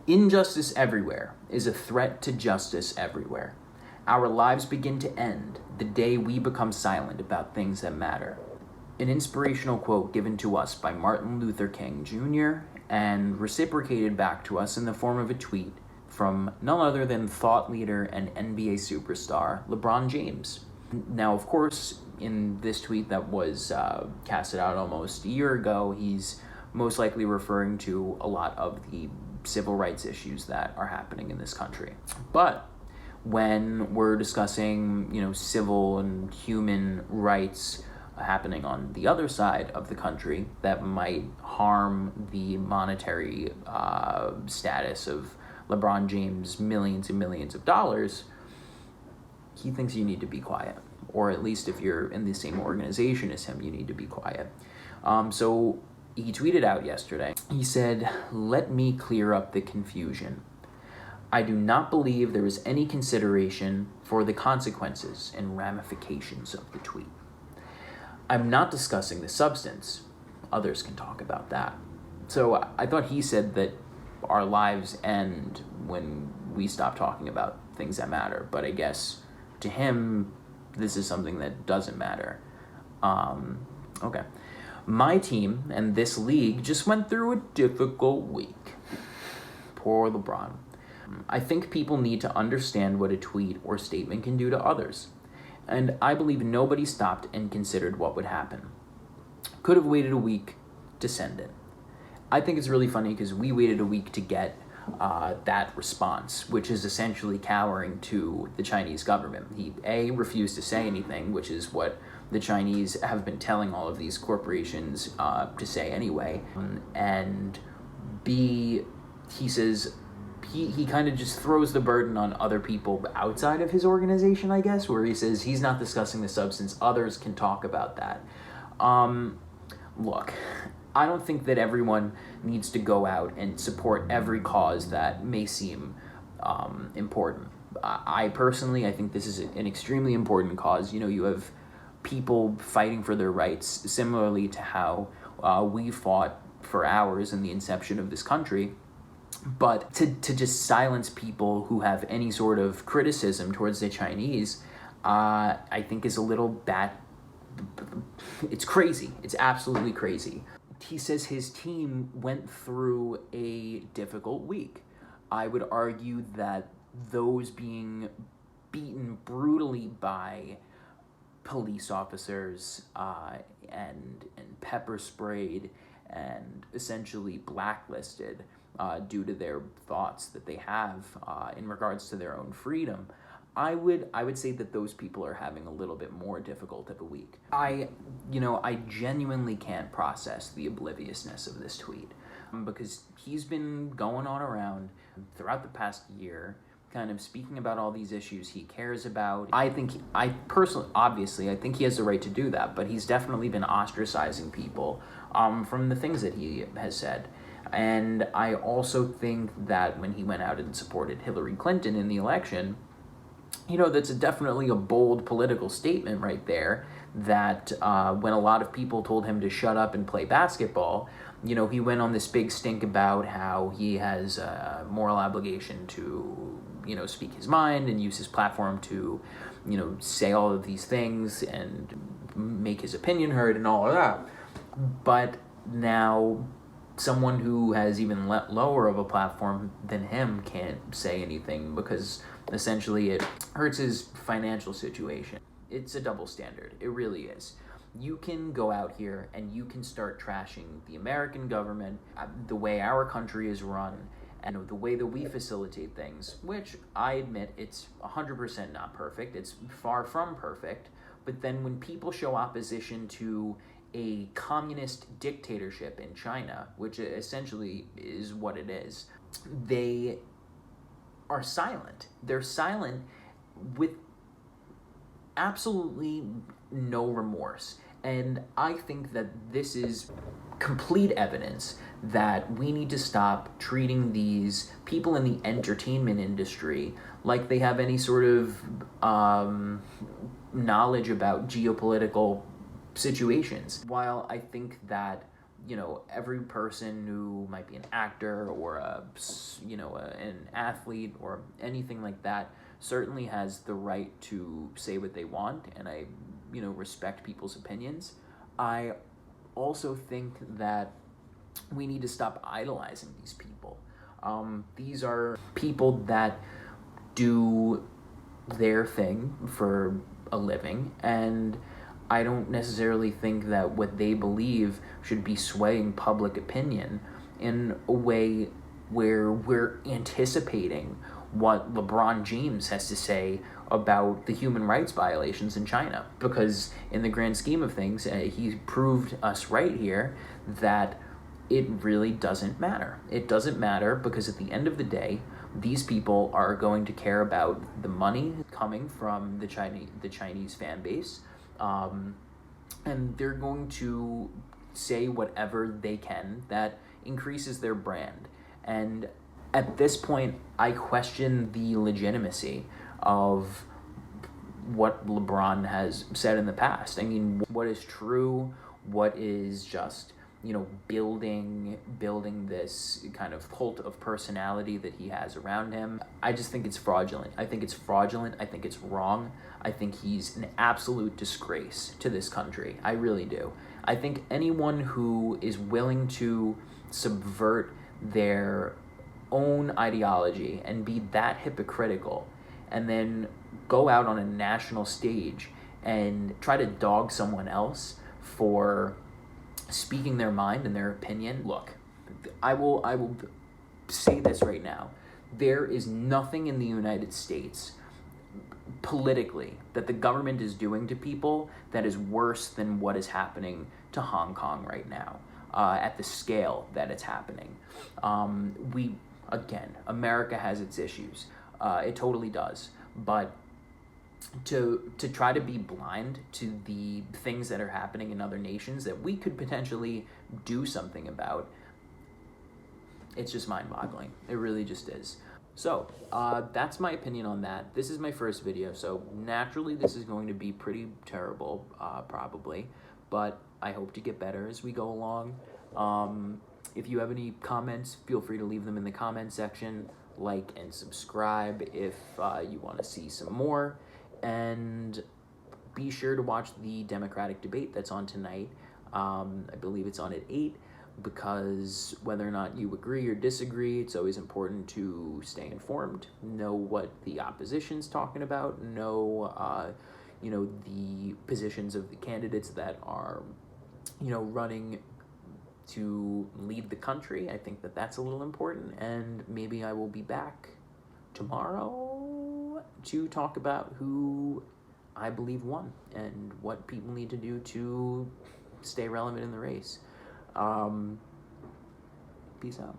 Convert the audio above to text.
Injustice everywhere is a threat to justice everywhere. Our lives begin to end the day we become silent about things that matter. An inspirational quote given to us by Martin Luther King Jr. and reciprocated back to us in the form of a tweet from none other than thought leader and NBA superstar LeBron James. Now, of course, in this tweet that was casted out almost a year ago, he's most likely referring to a lot of the civil rights issues that are happening in this country. But when we're discussing, civil and human rights happening on the other side of the country that might harm the monetary status of LeBron James' millions and millions of dollars, he thinks you need to be quiet. Or at least if you're in the same organization as him, you need to be quiet. So he tweeted out yesterday. He said, "Let me clear up the confusion. I do not believe there is any consideration for the consequences and ramifications of the tweet. I'm not discussing the substance. Others can talk about that." So I thought he said that our lives end when we stop talking about things that matter. But I guess to him, this is something that doesn't matter. Okay. My team and this league just went through a difficult week. Poor LeBron. I think people need to understand what a tweet or statement can do to others. And I believe nobody stopped and considered what would happen. Could have waited a week to send it. I think it's really funny because we waited a week to get that response, which is essentially cowering to the Chinese government. He, refused to say anything, which is what the Chinese have been telling all of these corporations to say anyway. And B, he says, he kind of just throws the burden on other people outside of his organization, I guess, where he says he's not discussing the substance, others can talk about that. Look, I don't think that everyone needs to go out and support every cause that may seem important. I personally think this is an extremely important cause. You have people fighting for their rights, similarly to how we fought for ours in the inception of this country. But to just silence people who have any sort of criticism towards the Chinese, I think is a little bad. It's crazy. It's absolutely crazy. He says his team went through a difficult week. I would argue that those being beaten brutally by police officers and pepper sprayed and essentially blacklisted due to their thoughts that they have in regards to their own freedom, I would say that those people are having a little bit more difficult of a week. I genuinely can't process the obliviousnness of this tweet because he's been going on around throughout the past year, kind of speaking about all these issues he cares about. I think he has the right to do that, but he's definitely been ostracizing people from the things that he has said. And I also think that when he went out and supported Hillary Clinton in the election, that's definitely a bold political statement right there that when a lot of people told him to shut up and play basketball, he went on this big stink about how he has a moral obligation to, speak his mind and use his platform to, say all of these things and make his opinion heard and all of that. But now someone who has even lower of a platform than him can't say anything because essentially it hurts his financial situation. It's a double standard. It really is. You can go out here and you can start trashing the American government, the way our country is run, and the way that we facilitate things, which I admit it's 100% not perfect. It's far from perfect. But then when people show opposition to a communist dictatorship in China, which essentially is what it is, they are silent. They're silent with absolutely no remorse. And I think that this is complete evidence that we need to stop treating these people in the entertainment industry like they have any sort of knowledge about geopolitical situations. While I think that every person who might be an actor or an athlete or anything like that certainly has the right to say what they want, and I, respect people's opinions. I also think that we need to stop idolizing these people. These are people that do their thing for a living, and I don't necessarily think that what they believe should be swaying public opinion in a way where we're anticipating what LeBron James has to say about the human rights violations in China. Because in the grand scheme of things, he proved us right here that it really doesn't matter. It doesn't matter because at the end of the day, these people are going to care about the money coming from the Chinese fan base, and they're going to say whatever they can that increases their brand. And at this point, I question the legitimacy of what LeBron has said in the past. I mean, what is true, what is just building this kind of cult of personality that he has around him. I just think it's fraudulent. I think it's wrong. I think he's an absolute disgrace to this country. I really do. I think anyone who is willing to subvert their own ideology and be that hypocritical and then go out on a national stage and try to dog someone else for speaking their mind and their opinion. Look, I will say this right now. There is nothing in the United States politically that the government is doing to people that is worse than what is happening to Hong Kong right now, at the scale that it's happening. America has its issues. It totally does. But to try to be blind to the things that are happening in other nations that we could potentially do something about, it's just mind-boggling. It really just is. So that's my opinion on that. This is my first video, so naturally this is going to be pretty terrible, probably, but I hope to get better as we go along. If you have any comments, feel free to leave them in the comment section. Like and subscribe if you want to see some more. And be sure to watch the Democratic debate that's on tonight. I believe it's on at 8, because whether or not you agree or disagree, it's always important to stay informed, know what the opposition's talking about, know, the positions of the candidates that are, running to lead the country. I think that that's a little important, and maybe I will be back tomorrow to talk about who I believe won and what people need to do to stay relevant in the race. Peace out.